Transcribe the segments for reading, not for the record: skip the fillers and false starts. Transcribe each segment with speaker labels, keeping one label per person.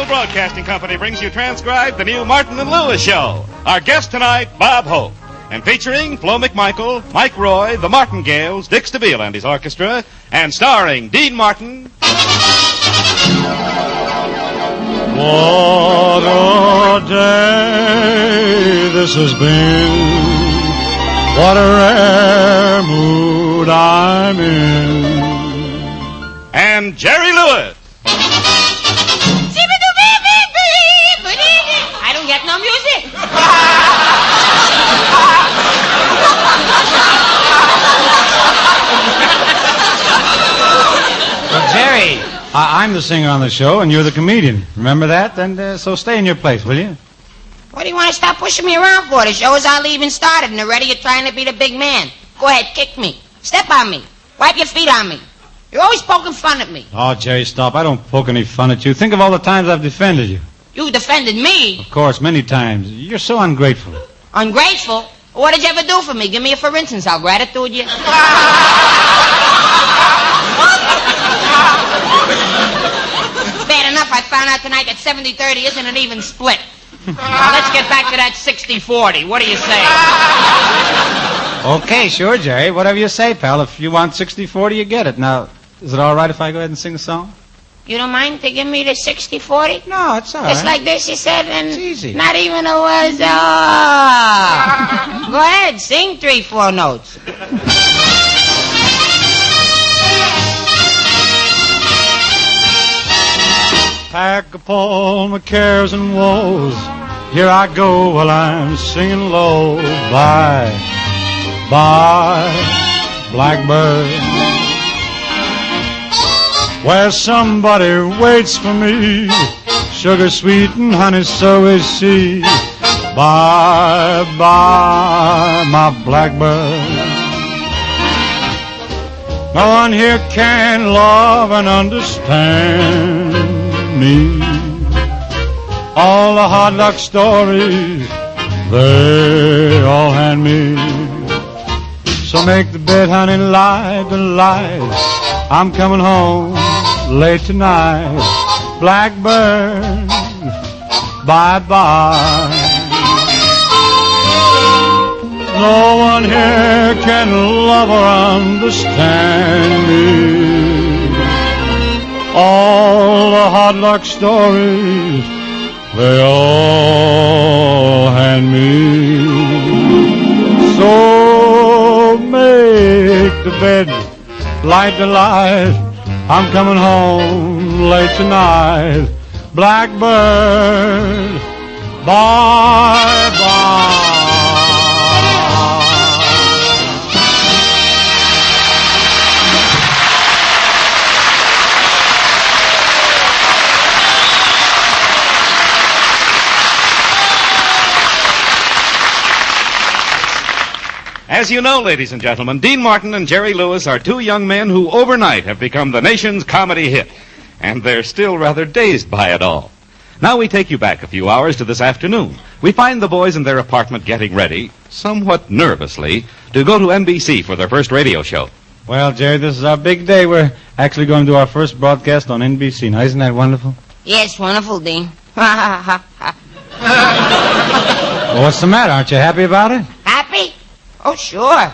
Speaker 1: Broadcasting Company brings you transcribed the new Martin and Lewis Show. Our guest tonight, Bob Hope. And featuring Flo McMichael, Mike Roy, the Martingales, Dick Stabile and his orchestra, and starring Dean Martin.
Speaker 2: What a day this has been. What a rare mood I'm in.
Speaker 1: And Jerry Lewis.
Speaker 3: I don't get no music.
Speaker 2: Well, Jerry, I'm the singer on the show, and you're the comedian. Remember that? And so stay in your place, will you?
Speaker 3: What do you want to stop pushing me around for? The show is hardly even started, and already you're trying to be the big man. Go ahead, kick me. Step on me. Wipe your feet on me. You're always poking fun at me.
Speaker 2: Oh, Jerry, stop. I don't poke any fun at you. Think of all the times I've defended you.
Speaker 3: You defended me.
Speaker 2: Of course, many times. You're so ungrateful.
Speaker 3: Ungrateful? What did you ever do for me? Give me a for instance. I'll gratitude you. Bad enough I found out tonight that 70-30 isn't an even split. Now, let's get back to that 60-40. What do you say?
Speaker 2: Okay, sure, Jerry. Whatever you say, pal. If you want 60-40, you get it. Now, is it all right if I go ahead and sing a song?
Speaker 3: You don't mind to give me the 60-40?
Speaker 2: No, it's all right.
Speaker 3: It's like this, you said, and
Speaker 2: it's easy.
Speaker 3: Not even a was. Go ahead, sing 3-4 notes.
Speaker 2: Pack up all my cares and woes. Here I go while I'm singing low. Bye, bye, blackbird. Where somebody waits for me, sugar sweet and honey so is she. Bye, bye, my blackbird. No one here can love and understand me. All the hard luck stories, they all hand me. So make the bed, honey, lie the light. I'm coming home late tonight. Blackbird, bye-bye. No one here can love or understand me. All the hard luck stories, they all hand me. So make the bed, light the light. I'm coming home late tonight. Blackbird, bye-bye.
Speaker 1: As you know, ladies and gentlemen, Dean Martin and Jerry Lewis are two young men who overnight have become the nation's comedy hit. And they're still rather dazed by it all. Now we take you back a few hours to this afternoon. We find the boys in their apartment getting ready, somewhat nervously, to go to NBC for their first radio show.
Speaker 2: Well, Jerry, this is our big day. We're actually going to do our first broadcast on NBC. Now, isn't that wonderful?
Speaker 3: Yes, wonderful, Dean.
Speaker 2: Well, what's the matter? Aren't you happy about it?
Speaker 3: Happy? Oh, sure.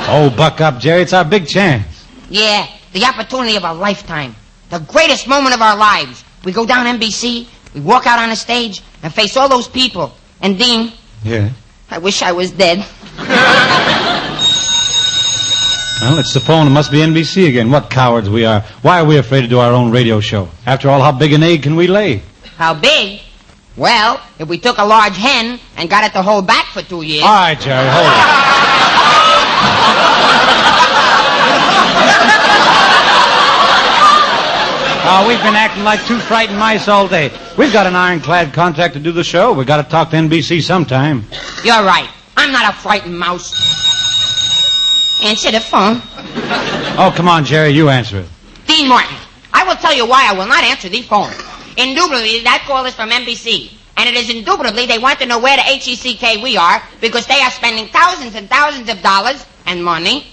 Speaker 2: Oh, buck up, Jerry. It's our big chance.
Speaker 3: Yeah, the opportunity of our lifetime. The greatest moment of our lives. We go down NBC, we walk out on the stage, and face all those people. And, Dean...
Speaker 2: Yeah?
Speaker 3: I wish I was dead.
Speaker 2: Well, it's the phone. It must be NBC again. What cowards we are. Why are we afraid to do our own radio show? After all, how big an egg can we lay?
Speaker 3: How big? Well, if we took a large hen and got it to hold back for 2 years...
Speaker 2: All right, Jerry, hold it. We've been acting like two frightened mice all day. We've got an ironclad contract to do the show. We've got to talk to NBC sometime.
Speaker 3: You're right. I'm not a frightened mouse. Answer the phone.
Speaker 2: Oh, come on, Jerry, you answer it.
Speaker 3: Dean Martin, I will tell you why I will not answer the phone. Indubitably, that call is from NBC. And it is indubitably they want to know where the HECK we are because they are spending thousands and thousands of dollars and money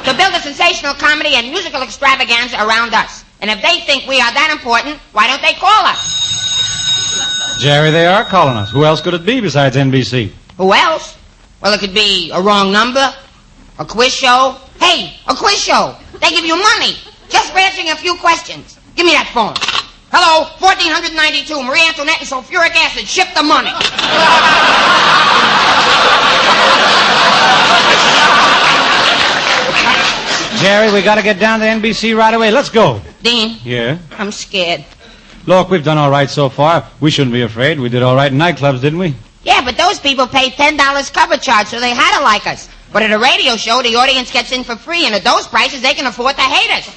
Speaker 3: to build a sensational comedy and musical extravaganza around us. And if they think we are that important, why don't they call us?
Speaker 2: Jerry, they are calling us. Who else could it be besides NBC?
Speaker 3: Who else? Well, it could be a wrong number, a quiz show. Hey, a quiz show. They give you money just for answering a few questions. Give me that phone. Hello, 1492, Marie Antoinette and sulfuric acid. Ship the money.
Speaker 2: Jerry, we got to get down to NBC right away. Let's go.
Speaker 3: Dean.
Speaker 2: Yeah?
Speaker 3: I'm scared.
Speaker 2: Look, we've done all right so far. We shouldn't be afraid. We did all right in nightclubs, didn't we?
Speaker 3: Yeah, but those people paid $10 cover charge, so they had to like us. But at a radio show, the audience gets in for free, and at those prices, they can afford to hate us.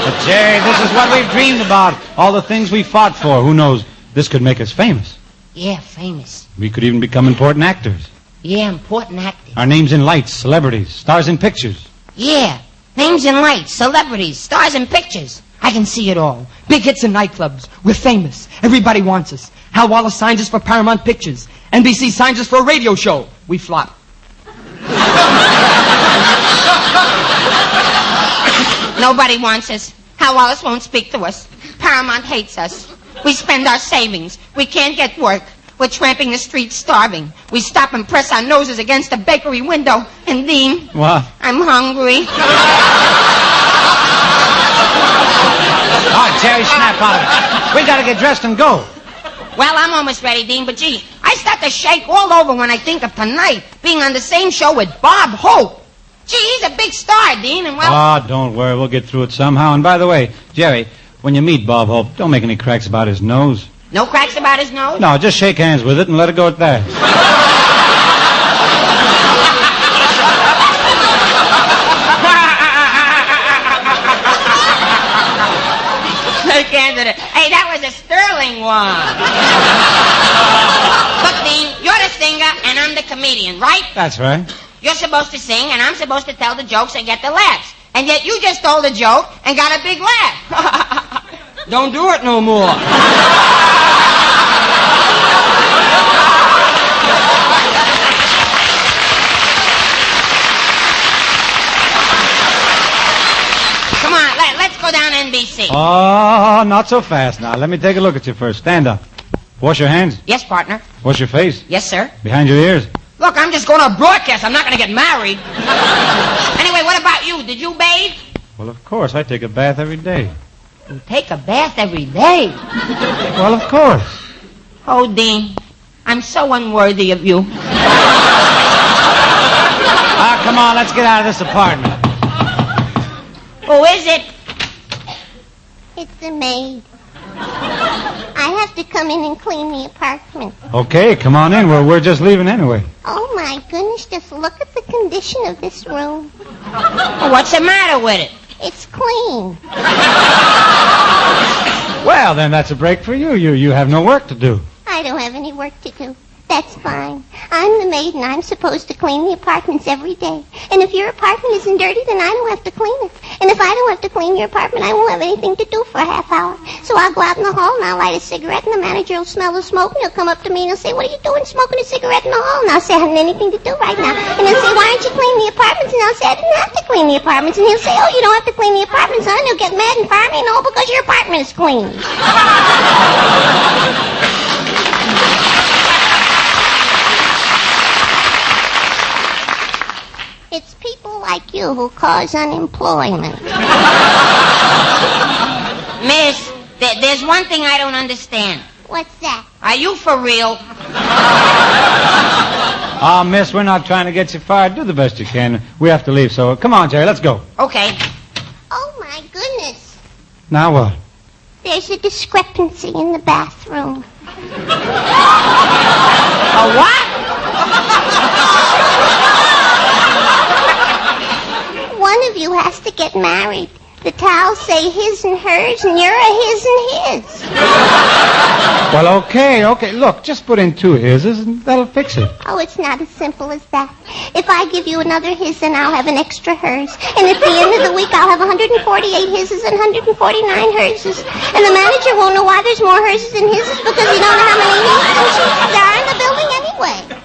Speaker 2: But, Jerry, this is what we've dreamed about. All the things we fought for. Who knows? This could make us famous.
Speaker 3: Yeah, famous.
Speaker 2: We could even become important actors.
Speaker 3: Yeah, important actors.
Speaker 2: Our names in lights, celebrities, stars in pictures.
Speaker 3: Yeah, names in lights, celebrities, stars in pictures.
Speaker 4: I can see it all. Big hits in nightclubs. We're famous. Everybody wants us. Hal Wallace signs us for Paramount Pictures. NBC signs us for a radio show. We flop.
Speaker 3: Nobody wants us. Hal Wallace won't speak to us. Paramount hates us. We spend our savings. We can't get work. We're tramping the streets starving. We stop and press our noses against the bakery window. And Dean,
Speaker 2: What?
Speaker 3: I'm hungry.
Speaker 2: All right, Jerry, snap out of it. We got to get dressed and go.
Speaker 3: Well, I'm almost ready, Dean, but gee, I start to shake all over when I think of tonight being on the same show with Bob Hope. Gee, he's a big star, Dean, and well...
Speaker 2: Oh, don't worry. We'll get through it somehow. And by the way, Jerry, when you meet Bob Hope, don't make any cracks about his nose.
Speaker 3: No cracks about his nose?
Speaker 2: No, just shake hands with it and let it go at that.
Speaker 3: Shake hands with it. Hey, that was a sterling one. Look, Dean, you're the singer and I'm the comedian, right?
Speaker 2: That's right.
Speaker 3: You're supposed to sing and I'm supposed to tell the jokes and get the laughs. And yet you just told a joke and got a big laugh.
Speaker 4: Don't do it no more.
Speaker 3: Come on, let's go down NBC.
Speaker 2: Oh, not so fast now. Let me take a look at you first. Stand up. Wash your hands.
Speaker 3: Yes, partner.
Speaker 2: Wash your face.
Speaker 3: Yes, sir.
Speaker 2: Behind your ears.
Speaker 3: Look, I'm just going to a broadcast. I'm not going to get married. Anyway, what about you? Did you bathe?
Speaker 2: Well, of course. I take a bath every day.
Speaker 3: You take a bath every day.
Speaker 2: Well, of course.
Speaker 3: Oh, Dean, I'm so unworthy of you.
Speaker 2: Ah, come on. Let's get out of this apartment.
Speaker 3: Who is it?
Speaker 5: It's the maid. I have to come in and clean the apartment.
Speaker 2: Okay, come on in. We're just leaving anyway.
Speaker 5: Oh, my goodness, just look at the condition of this room.
Speaker 3: Well, what's the matter with it?
Speaker 5: It's clean.
Speaker 2: Well, then that's a break for you. You have no work to do.
Speaker 5: I don't have any work to do. That's fine. I'm the maid and I'm supposed to clean the apartments every day. And if your apartment isn't dirty, then I don't have to clean it. And if I don't have to clean your apartment, I won't have anything to do for a half hour. So I'll go out in the hall and I'll light a cigarette and the manager will smell the smoke and he'll come up to me and he'll say, "What are you doing smoking a cigarette in the hall?" And I'll say, "I haven't anything to do right now." And he'll say, "Why don't you clean the apartments?" And I'll say, "I didn't have to clean the apartments." And he'll say, "Oh, you don't have to clean the apartments, huh?" And he'll get mad and fire me and all because your apartment is clean. It's people like you who cause unemployment.
Speaker 3: Miss, there's one thing I don't understand.
Speaker 5: What's that?
Speaker 3: Are you for real?
Speaker 2: Ah, miss, we're not trying to get you fired. Do the best you can. We have to leave, so come on, Jerry, let's go.
Speaker 3: Okay.
Speaker 5: Oh, my goodness.
Speaker 2: Now what?
Speaker 5: There's a discrepancy in the bathroom.
Speaker 3: A what?
Speaker 5: One of you has to get married. The towels say his and hers, and you're a his and his.
Speaker 2: Well, okay. Look, just put in 2 hises, and that'll fix it.
Speaker 5: Oh, it's not as simple as that. If I give you another his, then I'll have an extra hers. And at the end of the week, I'll have 148 hises and 149 herses. And the manager won't know why there's more herses than hises because you don't know how many hises and she's there are in the building anyway.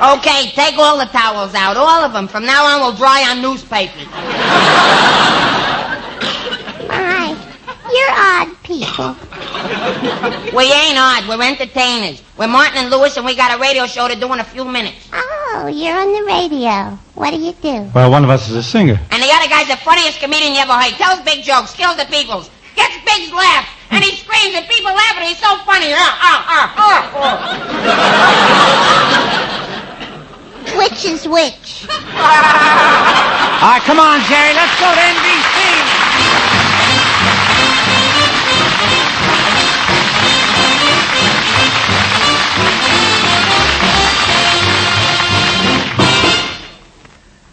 Speaker 3: Okay, take all the towels out, all of them. From now on, we'll dry on newspapers.
Speaker 5: My, you're odd people.
Speaker 3: We ain't odd. We're entertainers. We're Martin and Lewis, and we got a radio show to do in a few minutes.
Speaker 5: Oh, you're on the radio. What do you do?
Speaker 2: Well, one of us is a singer.
Speaker 3: And the other guy's the funniest comedian you ever heard. Tells big jokes, kills the peoples, gets big laughs, and he screams and people laugh, and he's so funny.
Speaker 5: Which is which?
Speaker 2: All right, come on, Jerry. Let's go to NBC.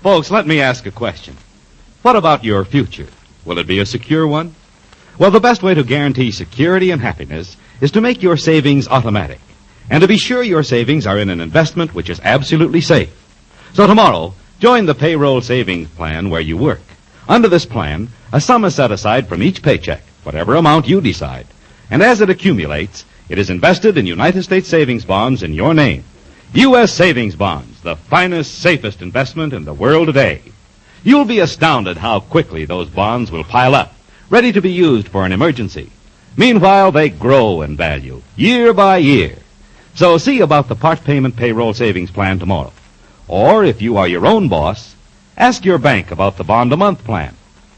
Speaker 1: Folks, let me ask a question. What about your future? Will it be a secure one? Well, the best way to guarantee security and happiness is to make your savings automatic, and to be sure your savings are in an investment which is absolutely safe. So tomorrow, join the payroll savings plan where you work. Under this plan, a sum is set aside from each paycheck, whatever amount you decide. And as it accumulates, it is invested in United States savings bonds in your name. U.S. savings bonds, the finest, safest investment in the world today. You'll be astounded how quickly those bonds will pile up, ready to be used for an emergency. Meanwhile, they grow in value, year by year. So see about the part payment payroll savings plan tomorrow. Or if you are your own boss, ask your bank about the bond-a-month plan.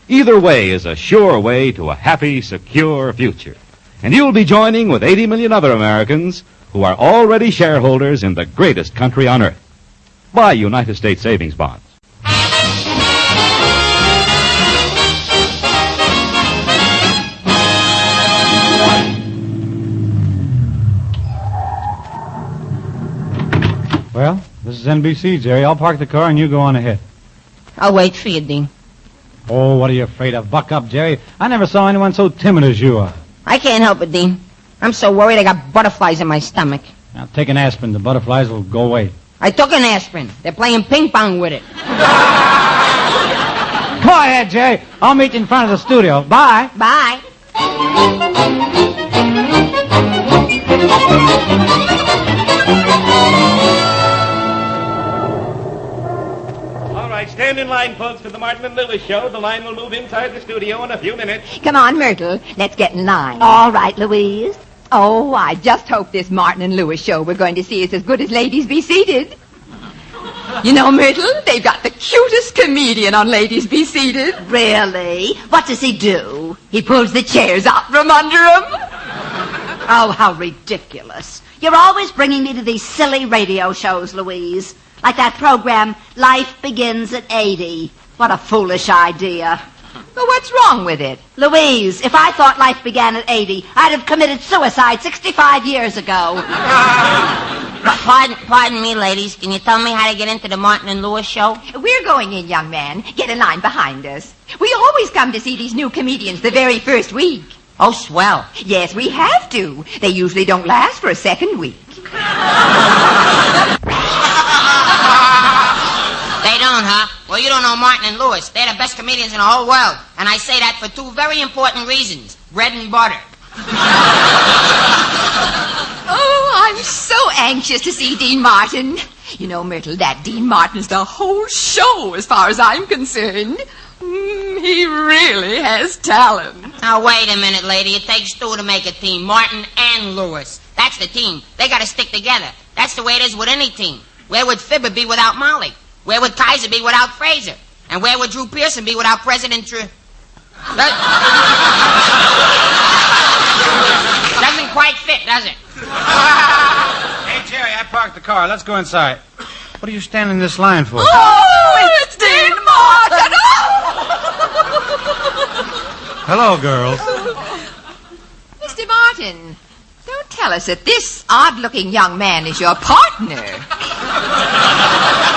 Speaker 1: Either way is a sure way to a happy, secure future. And you'll be joining with 80 million other Americans who are already shareholders in the greatest country on earth. Buy United States savings bonds.
Speaker 2: Well, this is NBC, Jerry. I'll park the car and you go on ahead.
Speaker 3: I'll wait for you, Dean.
Speaker 2: Oh, what are you afraid of? Buck up, Jerry. I never saw anyone so timid as you are.
Speaker 3: I can't help it, Dean. I'm so worried I got butterflies in my stomach.
Speaker 2: Now, take an aspirin. The butterflies will go away.
Speaker 3: I took an aspirin. They're playing ping pong with it.
Speaker 2: Go ahead, Jerry. I'll meet you in front of the studio. Bye.
Speaker 3: Bye.
Speaker 1: All right, stand in line, folks, for the Martin and Lewis show. The line will move inside the studio in a few minutes.
Speaker 6: Come on, Myrtle. Let's get in line. All right, Louise. Oh, I just hope this Martin and Lewis show we're going to see is as good as Ladies Be Seated. You know, Myrtle, they've got the cutest comedian on Ladies Be Seated.
Speaker 7: Really? What does he do?
Speaker 6: He pulls the chairs out from under him.
Speaker 7: Oh, how ridiculous. You're always bringing me to these silly radio shows, Louise. Like that program, Life Begins at 80. What a foolish idea.
Speaker 6: Well, what's wrong with it?
Speaker 7: Louise, if I thought life began at 80, I'd have committed suicide 65 years ago.
Speaker 3: Pardon me, ladies. Can you tell me how to get into the Martin and Lewis show?
Speaker 6: We're going in, young man. Get in line behind us. We always come to see these new comedians the very first week.
Speaker 3: Oh, swell.
Speaker 6: Yes, we have to. They usually don't last for a second week.
Speaker 3: They don't, huh? Well, you don't know Martin and Lewis. They're the best comedians in the whole world. And I say that for two very important reasons. Bread and butter.
Speaker 6: Oh, I'm so anxious to see Dean Martin. You know, Myrtle, that Dean Martin's the whole show as far as I'm concerned. He really has talent.
Speaker 3: Now, wait a minute, lady. It takes two to make a team. Martin and Lewis. That's the team. They got to stick together. That's the way it is with any team. Where would Fibber be without Molly? Where would Kaiser be without Fraser? And where would Drew Pearson be without President Doesn't quite fit, does it?
Speaker 2: Hey, Jerry, I parked the car. Let's go inside. What are you standing in this line for?
Speaker 6: Oh, it's Dean Martin!
Speaker 2: Hello, girls.
Speaker 6: Mr. Martin, don't tell us that this odd-looking young man is your partner.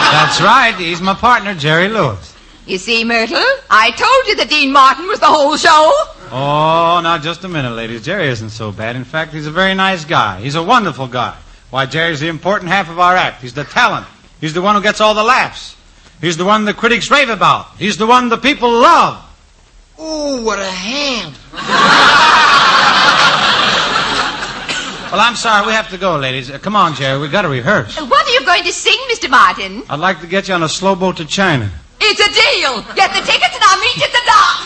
Speaker 2: That's right. He's my partner, Jerry Lewis.
Speaker 6: You see, Myrtle, I told you that Dean Martin was the whole show.
Speaker 2: Oh, now, just a minute, ladies. Jerry isn't so bad. In fact, he's a very nice guy. He's a wonderful guy. Why, Jerry's the important half of our act. He's the talent. He's the one who gets all the laughs. He's the one the critics rave about. He's the one the people love.
Speaker 3: Ooh, what a hand.
Speaker 2: Well, I'm sorry. We have to go, ladies. Come on, Jerry. We got to rehearse.
Speaker 6: What are you going to sing, Mr. Martin?
Speaker 2: I'd like to get you on a slow boat to China.
Speaker 6: It's a deal. Get the tickets and I'll meet you at the dock.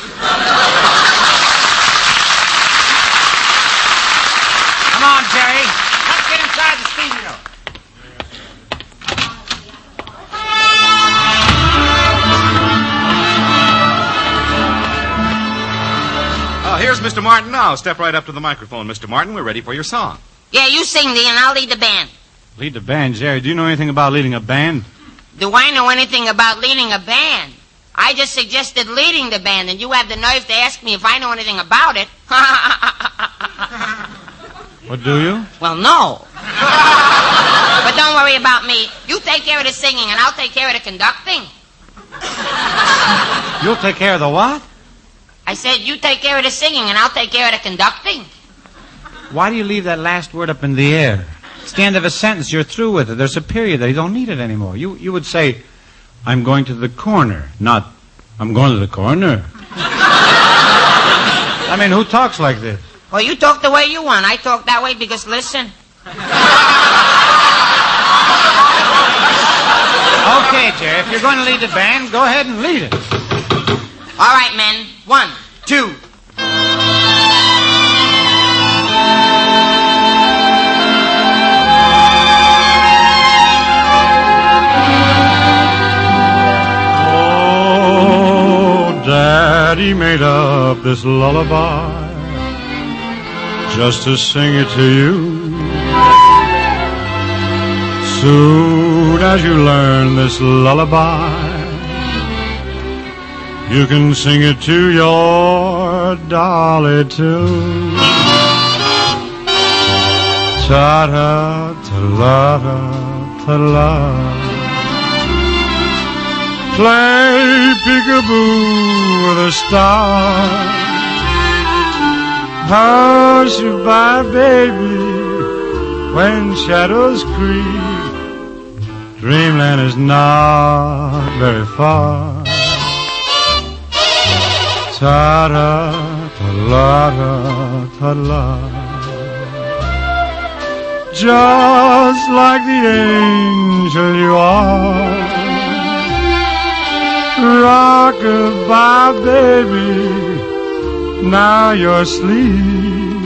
Speaker 2: Come on, Jerry. Let's get inside the studio.
Speaker 1: Oh, here's Mr. Martin now. Step right up to the microphone, Mr. Martin. We're ready for your song.
Speaker 3: Yeah, you sing, Lee, and I'll lead the band.
Speaker 2: Lead the band, Jerry. Do you know anything about leading a band?
Speaker 3: Do I know anything about leading a band? I just suggested leading the band, and you have the nerve to ask me if I know anything about it.
Speaker 2: What do you?
Speaker 3: Well, no. But don't worry about me. You take care of the singing, and I'll take care of the conducting.
Speaker 2: You'll take care of the what?
Speaker 3: I said you take care of the singing, and I'll take care of the conducting.
Speaker 2: Why do you leave that last word up in the air? It's the end of a sentence. You're through with it. There's a period there. You don't need it anymore. You would say, I'm going to the corner, not, I'm going to the corner. I mean, who talks like this?
Speaker 3: Well, you talk the way you want. I talk that way because, listen.
Speaker 2: Okay, Jerry, if you're going to lead the band, go ahead and lead it.
Speaker 3: All right, men. 1, 2.
Speaker 8: Daddy made up this lullaby just to sing it to you. Soon as you learn this lullaby, you can sing it to your dolly too. Ta-da, ta-la-da, ta-la. Play peekaboo with a star. Hush by baby when shadows creep. Dreamland is not very far. Ta-da, ta-la-da, ta-la. Just like the angel you are. Rock-a-bye, baby, now you're asleep.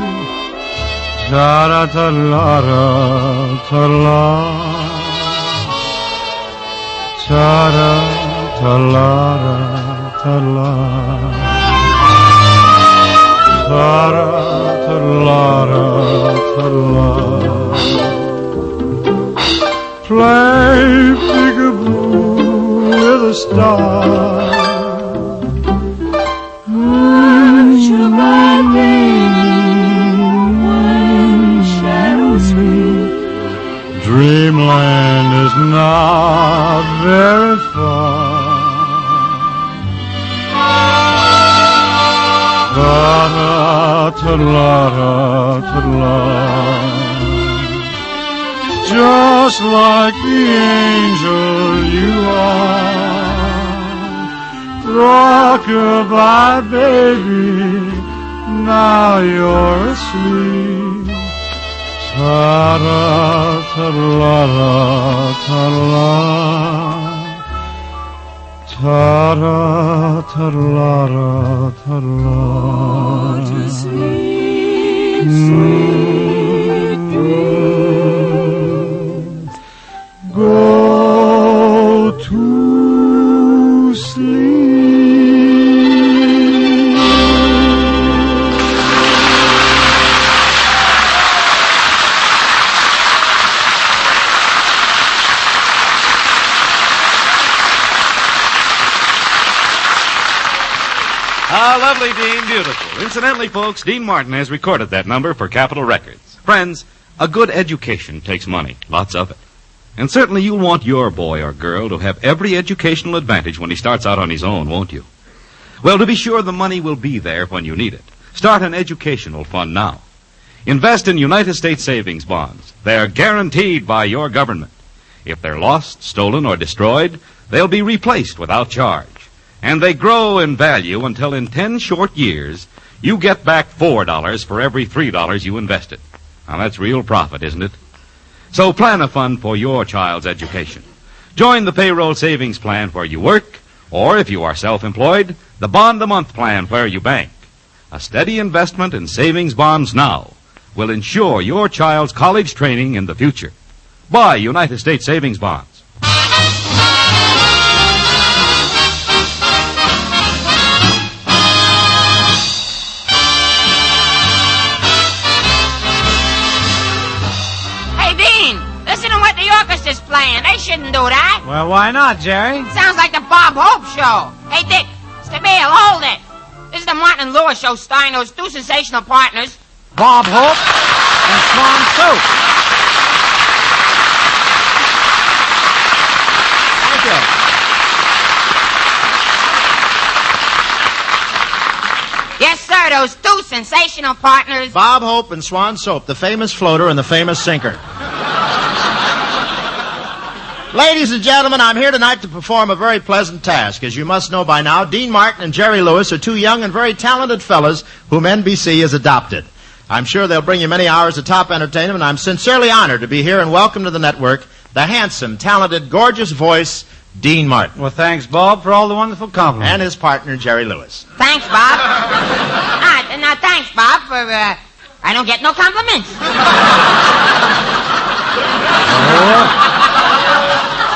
Speaker 8: Ta-da-ta-la-da, ta-la. Ta-da-ta-la-da, ta-la. Ta-da-ta-la-da, ta-la. Play peekaboo with a star. Hush my baby when shadows sleep. Dreamland is not very far. Ta-da-ta-la-da-ta-la. Just like the angel you are. Rock-a-bye, baby, now you're asleep. Ta-da-ta-la-da-ta-la. Ta-da-ta-la-da-ta-la. To sleep, go to sleep.
Speaker 1: Ah, lovely, Dean. Beautiful. Incidentally, folks, Dean Martin has recorded that number for Capitol Records. Friends, a good education takes money. Lots of it. And certainly you'll want your boy or girl to have every educational advantage when he starts out on his own, won't you? Well, to be sure, the money will be there when you need it. Start an educational fund now. Invest in United States savings bonds. They're guaranteed by your government. If they're lost, stolen, or destroyed, they'll be replaced without charge. And they grow in value until in 10 short years, you get back $4 for every $3 you invested. Now, that's real profit, isn't it? So plan a fund for your child's education. Join the payroll savings plan where you work, or if you are self-employed, the bond-a-month plan where you bank. A steady investment in savings bonds now will ensure your child's college training in the future. Buy United States savings bonds.
Speaker 3: Playing. They shouldn't do that.
Speaker 2: Well, why not, Jerry?
Speaker 3: Sounds like the Bob Hope Show. Hey, Dick, Stabile, hold it. This is the Martin and Lewis Show starring those two sensational partners,
Speaker 2: Bob Hope and Swan Soup. Thank you.
Speaker 3: Yes, sir, those two sensational partners,
Speaker 9: Bob Hope and Swan Soap, the famous floater and the famous sinker. Ladies and gentlemen, I'm here tonight to perform a very pleasant task. As you must know by now, Dean Martin and Jerry Lewis are two young and very talented fellas whom NBC has adopted. I'm sure they'll bring you many hours of top entertainment, and I'm sincerely honored to be here and welcome to the network the handsome, talented, gorgeous voice, Dean Martin.
Speaker 2: Well, thanks, Bob, for all the wonderful compliments.
Speaker 9: And his partner, Jerry Lewis.
Speaker 3: Thanks, Bob. Now, thanks, Bob, for, I don't get no compliments.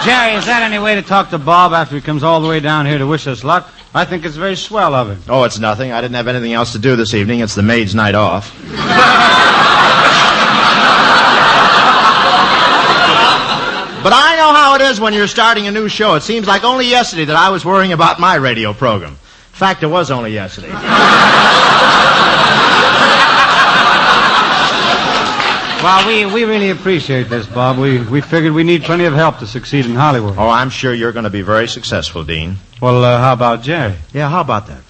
Speaker 2: Jerry, is that any way to talk to Bob after he comes all the way down here to wish us luck? I think it's very swell of him.
Speaker 9: Oh, it's nothing. I didn't have anything else to do this evening. It's the maid's night off. But I know how it is when you're starting a new show. It seems like only yesterday that I was worrying about my radio program. In fact, it was only yesterday.
Speaker 2: Well, we really appreciate this, Bob. We figured we need plenty of help to succeed in Hollywood.
Speaker 9: Oh, I'm sure you're going to be very successful, Dean.
Speaker 2: Well, how about Jerry?
Speaker 9: Yeah, how about that?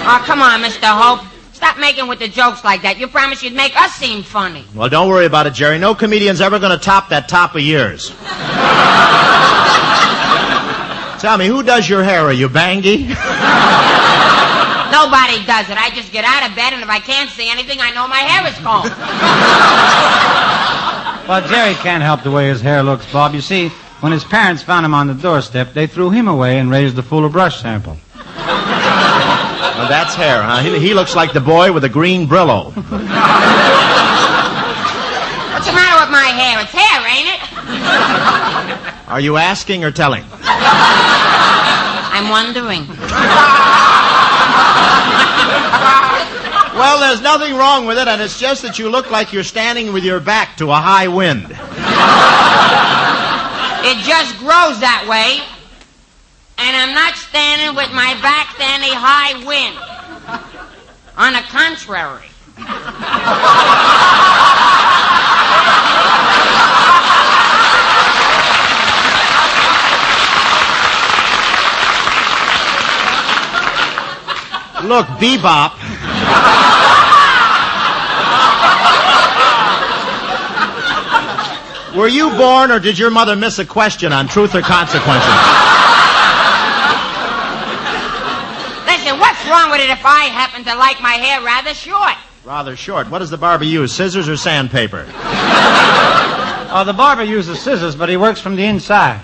Speaker 3: Oh, come on, Mr. Hope. Stop making with the jokes like that. You promised you'd make us seem funny.
Speaker 9: Well, don't worry about it, Jerry. No comedian's ever going to top that top of yours. Tell me, who does your hair? Are you bangy?
Speaker 3: Nobody does it. I just get out of bed, and if I can't see anything, I know my hair is combed.
Speaker 2: Well, Jerry can't help the way his hair looks, Bob. You see, when his parents found him on the doorstep, they threw him away and raised a Fuller brush sample.
Speaker 9: Well, that's hair, huh? He looks like the boy with a green Brillo.
Speaker 3: What's the matter with my hair? It's hair, ain't it?
Speaker 9: Are you asking or telling?
Speaker 3: I'm wondering.
Speaker 9: Well, there's nothing wrong with it, and it's just that you look like you're standing with your back to a high wind.
Speaker 3: It just grows that way, and I'm not standing with my back to any high wind. On the contrary.
Speaker 9: Look, Bebop. Were you born, or did your mother miss a question on truth or consequences?
Speaker 3: Listen, what's wrong with it if I happen to like my hair rather short?
Speaker 9: Rather short. What does the barber use, scissors or sandpaper?
Speaker 2: Oh, the barber uses scissors, but he works from the inside.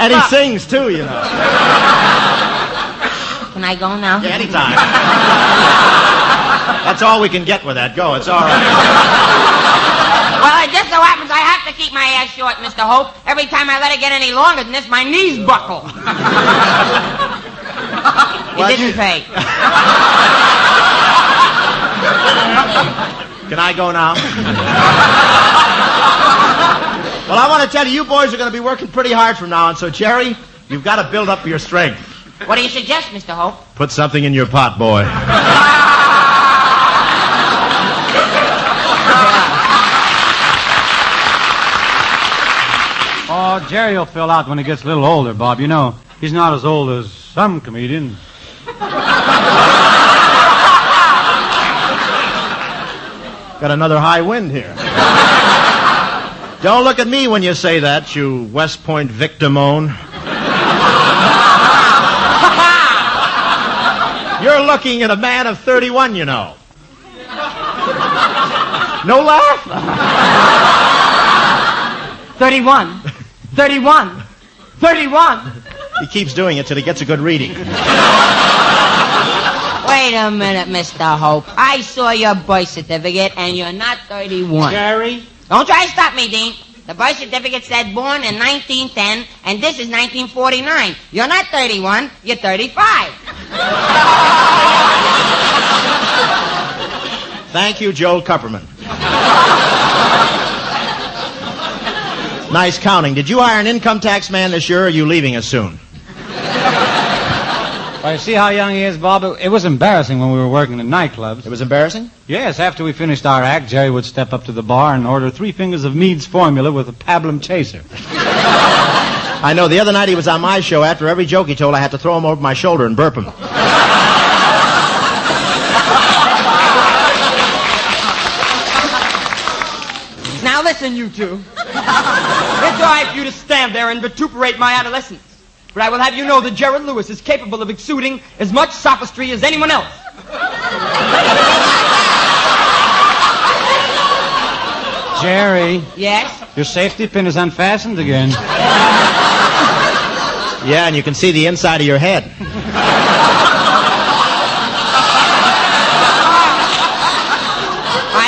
Speaker 9: And he sings, too, you know.
Speaker 3: Can I go now?
Speaker 9: Yeah, anytime. That's all we can get with that. Go, it's all right.
Speaker 3: Well, it just so happens I have to keep my hair short, Mr. Hope. Every time I let it get any longer than this, my knees buckle. It didn't pay.
Speaker 9: Can I go now? Well, I want to tell you, you boys are going to be working pretty hard from now on, so, Jerry, you've got to build up your strength.
Speaker 3: What do you suggest, Mr. Hope?
Speaker 9: Put something in your pot, boy.
Speaker 2: Oh, Jerry will fill out when he gets a little older, Bob. You know, he's not as old as some comedians.
Speaker 9: Got another high wind here. Don't look at me when you say that, you West Point victimone. You're looking at a man of 31, you know. No laugh?
Speaker 4: 31. 31. 31.
Speaker 9: He keeps doing it till he gets a good reading.
Speaker 3: Wait a minute, Mr. Hope. I saw your birth certificate, and you're not 31.
Speaker 2: Jerry?
Speaker 3: Don't try to stop me, Dean. The birth certificate said born in 1910, and this is 1949. You're not 31, you're 35.
Speaker 9: Thank you, Joel Kupperman. Nice counting. Did you hire an income tax man this year, or are you leaving us soon?
Speaker 2: Well, you see how young he is, Bob? It was embarrassing when we were working in nightclubs.
Speaker 9: It was embarrassing?
Speaker 2: Yes, after we finished our act, Jerry would step up to the bar and order 3 fingers of Mead's formula with a pablum chaser.
Speaker 9: I know. The other night he was on my show. After every joke he told, I had to throw him over my shoulder and burp him.
Speaker 4: Now listen, you two. It's all right for you to stand there and vituperate my adolescence. But I will have you know that Gerald Lewis is capable of exuding as much sophistry as anyone else.
Speaker 2: Jerry,
Speaker 3: Yes?
Speaker 2: your safety pin is unfastened again.
Speaker 9: Yeah, and you can see the inside of your head.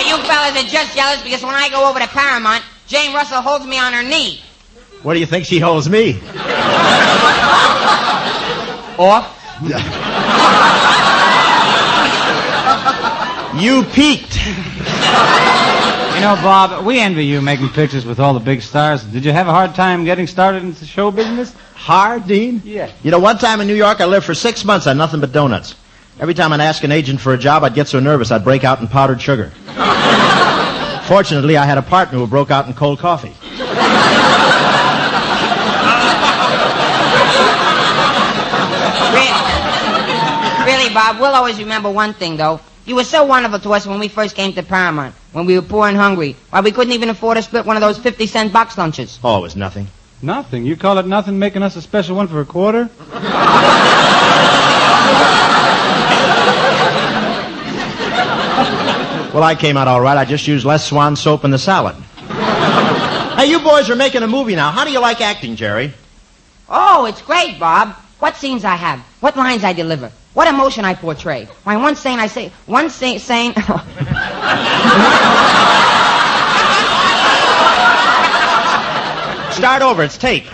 Speaker 3: You fellas are just jealous because when I go over to Paramount, Jane Russell holds me on her knee.
Speaker 9: What do you think she holds me?
Speaker 4: Off?
Speaker 9: You peaked.
Speaker 2: You know, Bob, we envy you making pictures with all the big stars. Did you have a hard time getting started into show business?
Speaker 9: Hard, Dean?
Speaker 2: Yeah.
Speaker 9: You know, one time in New York, I lived for 6 months on nothing but donuts. Every time I'd ask an agent for a job, I'd get so nervous I'd break out in powdered sugar. Fortunately, I had a partner who broke out in cold coffee.
Speaker 3: Really, Bob, we'll always remember one thing, though. You were so wonderful to us when we first came to Paramount, when we were poor and hungry. Why, we couldn't even afford to split one of those 50-cent box lunches.
Speaker 9: Oh, it was nothing.
Speaker 2: Nothing. You call it nothing, making us a special one for a quarter?
Speaker 9: Well, I came out all right. I just used less Swan soap in the salad. Hey, you boys are making a movie now. How do you like acting, Jerry?
Speaker 3: Oh, it's great, Bob. What scenes I have, what lines I deliver, what emotion I portray. Why, one scene I say, saying...
Speaker 9: Start over. It's tape.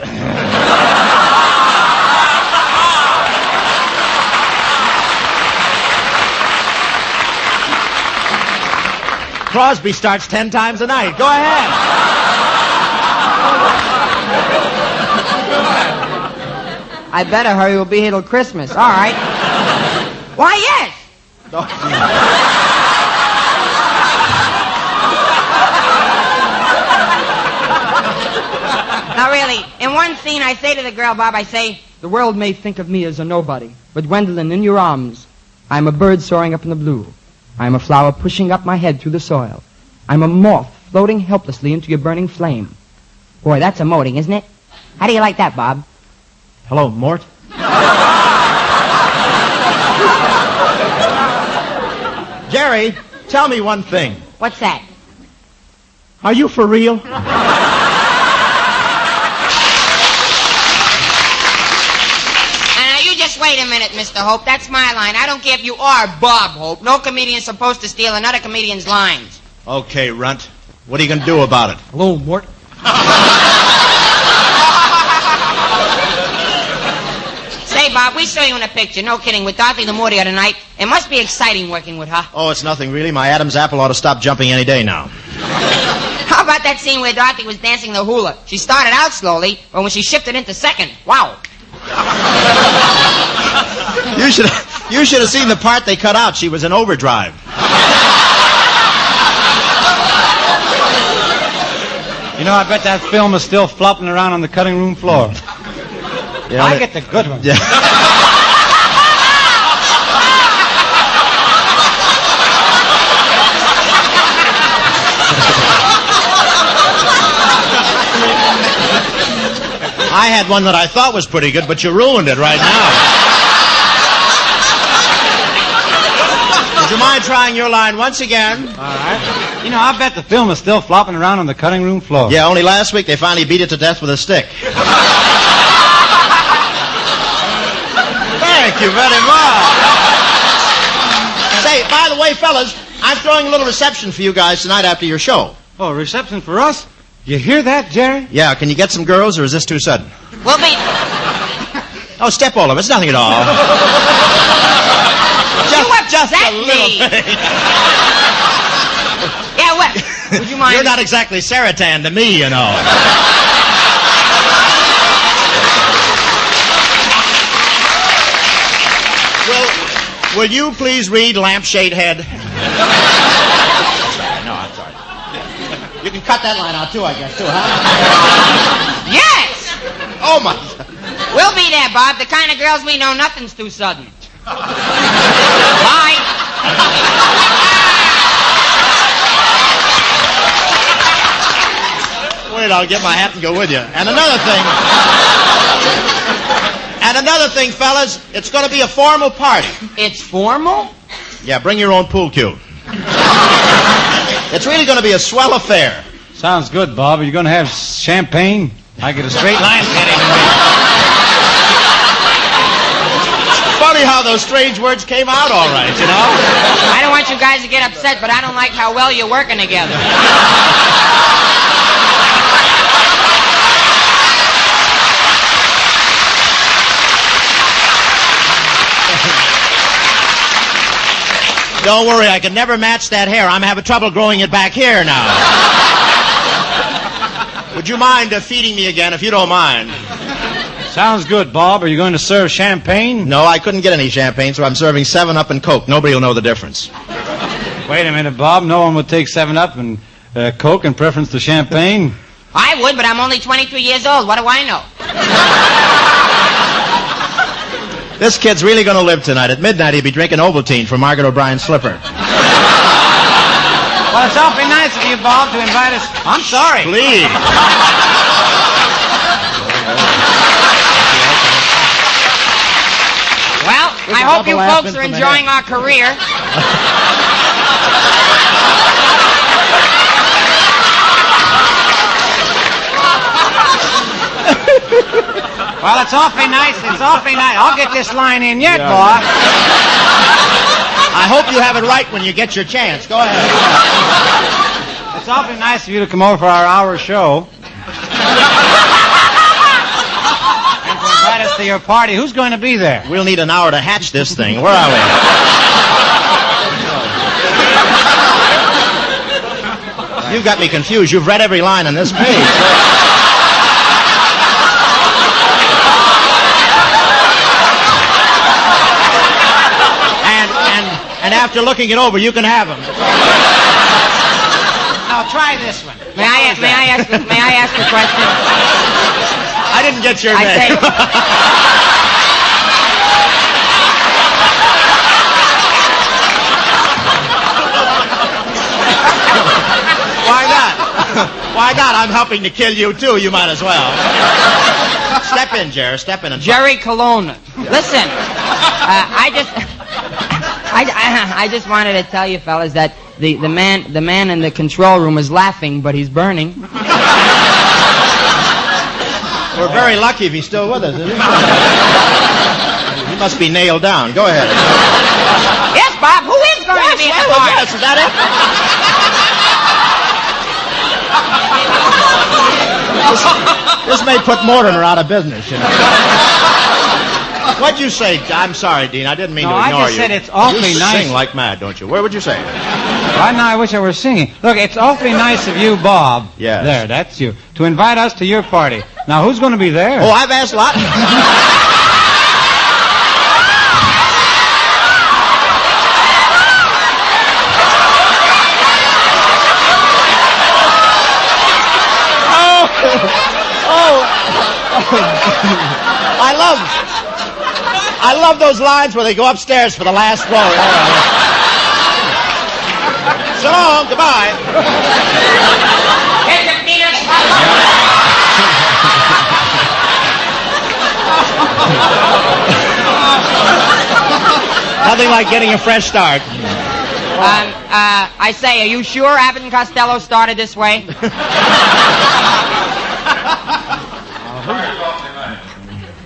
Speaker 9: Crosby starts 10 times a night. Go ahead.
Speaker 3: I better hurry. We'll be here till Christmas. All right. Why, yes. Now, really, in one scene, I say to the girl, Bob, I say,
Speaker 4: The world may think of me as a nobody, but Gwendolyn, in your arms, I am a bird soaring up in the blue. I am a flower pushing up my head through the soil. I'm a moth floating helplessly into your burning flame.
Speaker 3: Boy, that's emoting, isn't it? How do you like that, Bob?
Speaker 9: Hello, Mort. Jerry, tell me one thing.
Speaker 3: What's that?
Speaker 9: Are you for real?
Speaker 3: Just wait a minute, Mr. Hope. That's my line. I don't care if you are Bob Hope. No comedian's supposed to steal another comedian's lines.
Speaker 9: Okay, Runt. What are you going to do about it?
Speaker 4: Hello, Mort.
Speaker 3: Say, Bob, we saw you in a picture. No kidding. With Dorothy Lamour the other night. It must be exciting working with her.
Speaker 9: Oh, it's nothing, really. My Adam's apple ought to stop jumping any day now.
Speaker 3: How about that scene where Dorothy was dancing the hula? She started out slowly, but when she shifted into second, wow.
Speaker 9: You should have seen the part they cut out. She was in overdrive.
Speaker 2: You know, I bet that film is still flopping around on the cutting room floor.
Speaker 9: Yeah,
Speaker 2: I get the good one.
Speaker 9: Yeah. I had one that I thought was pretty good, but you ruined it right now. Would you mind trying your line once again?
Speaker 2: All right. You know, I bet the film is still flopping around on the cutting room floor.
Speaker 9: Yeah, only last week they finally beat it to death with a stick. Thank you very much. Say, by the way, fellas, I'm throwing a little reception for you guys tonight after your show.
Speaker 2: Oh, reception for us? You hear that, Jerry?
Speaker 9: Yeah, can you get some girls, or is this too sudden?
Speaker 3: We'll be...
Speaker 9: Oh, step all of it. It's nothing at all. just a little thing.
Speaker 3: Yeah, what? Would you mind...
Speaker 9: You're not exactly Saratan to me, you know. Will you please read Lampshade Head? No, I'm sorry. You can cut that line out, too, I guess, too, huh?
Speaker 3: Yes!
Speaker 9: Oh, my...
Speaker 3: We'll be there, Bob. The kind of girls we know, nothing's too sudden. Bye.
Speaker 9: Wait, I'll get my hat and go with you. And another thing, fellas, it's going to be a formal party.
Speaker 3: It's formal?
Speaker 9: Yeah, bring your own pool cue. It's really going to be a swell affair.
Speaker 2: Sounds good, Bob. Are you going to have champagne? I get a straight line heading to me.
Speaker 9: Funny how those strange words came out all right, you know?
Speaker 3: I don't want you guys to get upset, but I don't like how well you're working together.
Speaker 9: Don't worry, I can never match that hair. I'm having trouble growing it back here now. Would you mind feeding me again, if you don't mind?
Speaker 2: Sounds good, Bob. Are you going to serve champagne?
Speaker 9: No, I couldn't get any champagne, so I'm serving 7-Up and Coke. Nobody will know the difference.
Speaker 2: Wait a minute, Bob. No one would take 7-Up and Coke in preference to champagne.
Speaker 3: I would, but I'm only 23 years old. What do I know?
Speaker 9: This kid's really going to live tonight. At midnight, he'll be drinking Ovaltine from Margaret O'Brien's slipper.
Speaker 2: Well, it's awfully nice of you, Bob, to invite us. I'm sorry.
Speaker 9: Please.
Speaker 3: Well, I hope you folks are enjoying our career.
Speaker 2: Well, it's awfully nice. It's awfully nice. I'll get this line in yet, Bob.
Speaker 9: I hope you have it right when you get your chance. Go ahead.
Speaker 2: It's awfully nice of you to come over for our hour show. And to invite us to your party. Who's going to be there?
Speaker 9: We'll need an hour to hatch this thing. Where are we? You've got me confused. You've read every line on this page. And after looking it over, you can have them.
Speaker 2: Now try this one.
Speaker 3: May I ask a question?
Speaker 9: I didn't get your name. Why not? Why not? I'm helping to kill you, too. You might as well. Step in, Jerry. Step in.
Speaker 3: Jerry Colonna. Listen, I just wanted to tell you fellas that the man in the control room is laughing, but he's burning.
Speaker 9: We're very lucky if he's still with us, isn't he? He must be nailed down. Go ahead.
Speaker 3: Yes, Bob. Who is going to be at the party?
Speaker 9: Yes, is that it? This may put Mortimer out of business, you know. What'd you say? I'm sorry, Dean. I didn't mean to ignore you.
Speaker 2: I just said it's awfully
Speaker 9: you
Speaker 2: nice.
Speaker 9: sing like mad, don't you? Where would you say?
Speaker 2: Right now, I wish I were singing. Look, it's awfully nice of you, Bob.
Speaker 9: Yes.
Speaker 2: There, that's you. To invite us to your party. Now, who's going to be there?
Speaker 9: Oh, I've asked a lot. I love those lines where they go upstairs for the last row. So long, goodbye.
Speaker 3: Get your peanuts.
Speaker 9: Nothing like getting a fresh start.
Speaker 3: I say, are you sure Abbott and Costello started this way?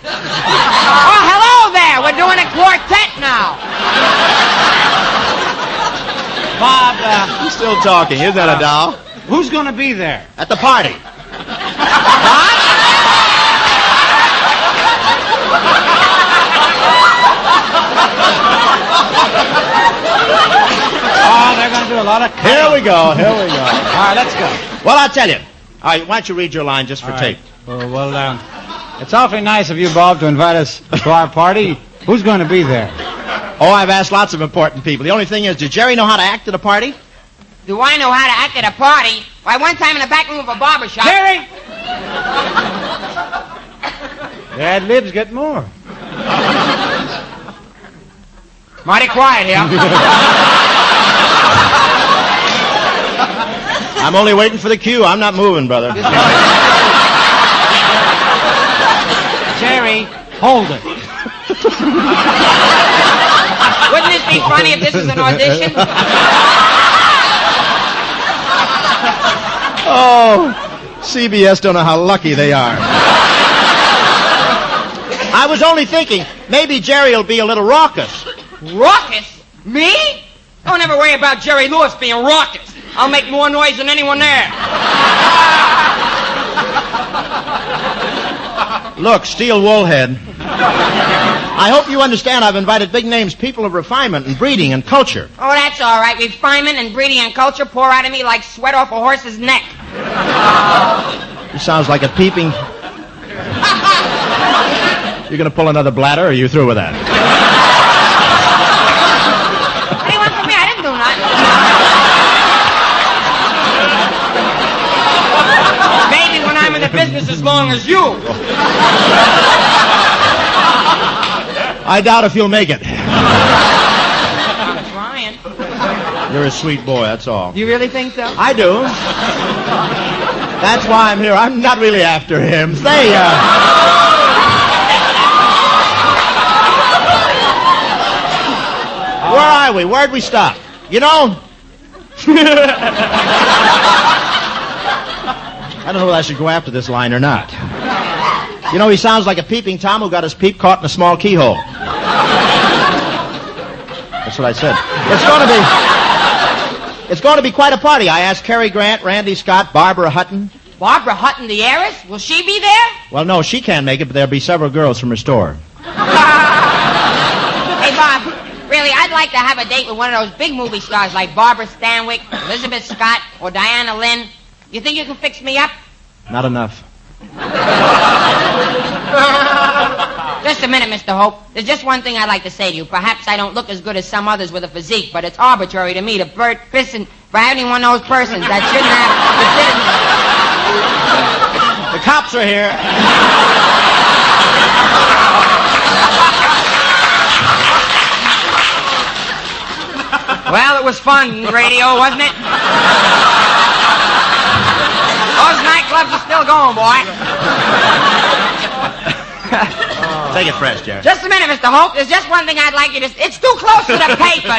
Speaker 3: Oh, hello there. We're doing a quartet now.
Speaker 2: Bob,
Speaker 9: He's still talking. Isn't that a doll?
Speaker 2: who's going to be there?
Speaker 9: At the party.
Speaker 2: Oh, they're going to do a lot of cutting.
Speaker 9: Here we go.
Speaker 2: All right, let's go.
Speaker 9: Well, I'll tell you. All right, why don't you read your line just for
Speaker 2: All
Speaker 9: tape?
Speaker 2: right. Well, it's awfully nice of you, Bob, to invite us to our party. Who's going to be there?
Speaker 9: Oh, I've asked lots of important people. The only thing is, does Jerry know how to act at a party?
Speaker 3: Do I know how to act at a party? Why, one time in the back room of a barber shop...
Speaker 2: Jerry! The ad libs get more.
Speaker 3: Mighty quiet here.
Speaker 9: I'm only waiting for the cue. I'm not moving, brother.
Speaker 2: Jerry, hold it.
Speaker 3: Wouldn't this be funny if this was an audition?
Speaker 9: Oh, CBS don't know how lucky they are. I was only thinking, maybe Jerry will be a little raucous.
Speaker 3: Raucous? Me? Don't ever worry about Jerry Lewis being raucous. I'll make more noise than anyone there.
Speaker 9: Look, Steel Woolhead. I hope you understand I've invited big names, people of refinement and breeding and culture.
Speaker 3: Oh, that's all right. Refinement and breeding and culture pour out of me like sweat off a horse's neck.
Speaker 9: He sounds like a peeping... You gonna pull another bladder, or are you through with that?
Speaker 3: What do you want from me? I didn't do nothing. Maybe when I'm in the business as long as you.
Speaker 9: I doubt if you'll make it.
Speaker 3: I'm trying.
Speaker 9: You're a sweet boy, that's all.
Speaker 3: You really think so?
Speaker 9: I do. That's why I'm here. I'm not really after him. Say, where are we? Where'd we stop? You know? I don't know whether I should go after this line or not. You know, he sounds like a peeping Tom who got his peep caught in a small keyhole. That's what I said. It's going to be quite a party. I asked Cary Grant, Randy Scott, Barbara Hutton.
Speaker 3: Barbara Hutton, the heiress? Will she be there?
Speaker 9: Well, no, she can't make it, but there'll be several girls from her store.
Speaker 3: Hey, Bob, really, I'd like to have a date with one of those big movie stars like Barbara Stanwyck, Elizabeth Scott, or Diana Lynn. You think you can fix me up?
Speaker 9: Not enough.
Speaker 3: Just a minute, Mr. Hope. There's just one thing I'd like to say to you. Perhaps I don't look as good as some others with a physique, but it's arbitrary to me to listen for any one of those persons that shouldn't have considered...
Speaker 9: The cops are here.
Speaker 3: Well, it was fun, radio, wasn't it? Those nightclubs are still going, boy.
Speaker 9: Take it fresh, Jerry.
Speaker 3: Just a minute, Mr. Hope. There's just one thing I'd like you to... It's too close to the paper.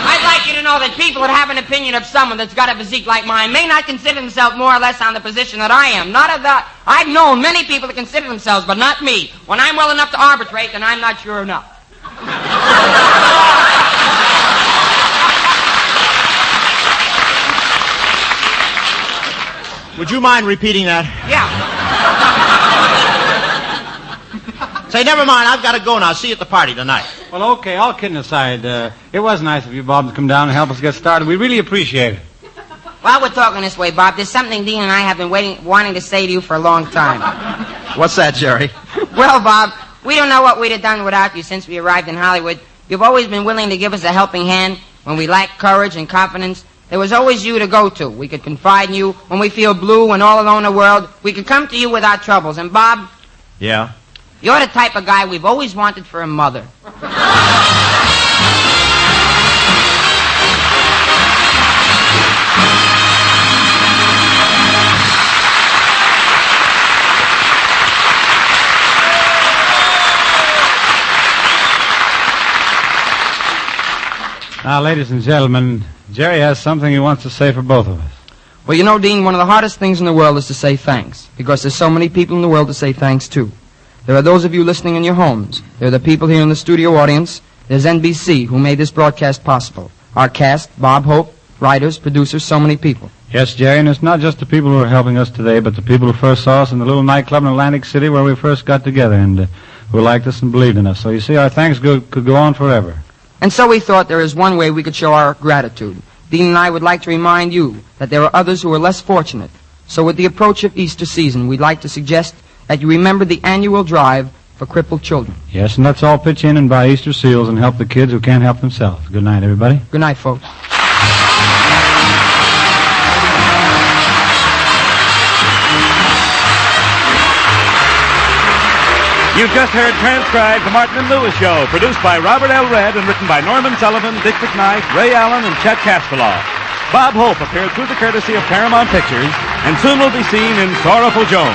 Speaker 3: I'd like you to know that people that have an opinion of someone that's got a physique like mine may not consider themselves more or less on the position that I am. Not of that. I've known many people that consider themselves, but not me. When I'm well enough to arbitrate, then I'm not sure enough.
Speaker 9: Would you mind repeating that?
Speaker 3: Yeah.
Speaker 9: Say, never mind. I've got to go now. See you at the party tonight.
Speaker 2: Well, okay, all kidding aside, it was nice of you, Bob, to come down and help us get started. We really appreciate it.
Speaker 3: While we're talking this way, Bob, there's something Dean and I have been wanting to say to you for a long time.
Speaker 9: What's that, Jerry?
Speaker 3: Well, Bob, we don't know what we'd have done without you since we arrived in Hollywood. You've always been willing to give us a helping hand when we lack courage and confidence. There was always you to go to. We could confide in you when we feel blue and all alone in the world. We could come to you with our troubles. And, Bob,
Speaker 9: Yeah?
Speaker 3: you're the type of guy we've always wanted for a mother.
Speaker 2: Now, ladies and gentlemen, Jerry has something he wants to say for both of us.
Speaker 4: Well, you know, Dean, one of the hardest things in the world is to say thanks, because there's so many people in the world to say thanks to. There are those of you listening in your homes. There are the people here in the studio audience. There's NBC, who made this broadcast possible. Our cast, Bob Hope, writers, producers, so many people.
Speaker 2: Yes, Jerry, and it's not just the people who are helping us today, but the people who first saw us in the little nightclub in Atlantic City where we first got together and who liked us and believed in us. So you see, our thanks could go on forever.
Speaker 4: And so we thought there is one way we could show our gratitude. Dean and I would like to remind you that there are others who are less fortunate. So with the approach of Easter season, we'd like to suggest that you remember the annual drive for crippled children.
Speaker 2: Yes, and let's all pitch in and buy Easter seals and help the kids who can't help themselves. Good night, everybody.
Speaker 4: Good night, folks.
Speaker 1: You've just heard transcribed The Martin and Lewis Show, produced by Robert L. Red and written by Norman Sullivan, Dick McKnight, Ray Allen, and Chet Castellaw. Bob Hope appeared through the courtesy of Paramount Pictures and soon will be seen in Sorrowful Joan.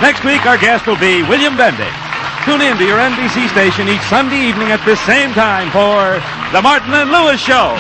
Speaker 1: Next week, our guest will be William Bendix. Tune in to your NBC station each Sunday evening at this same time for The Martin and Lewis Show.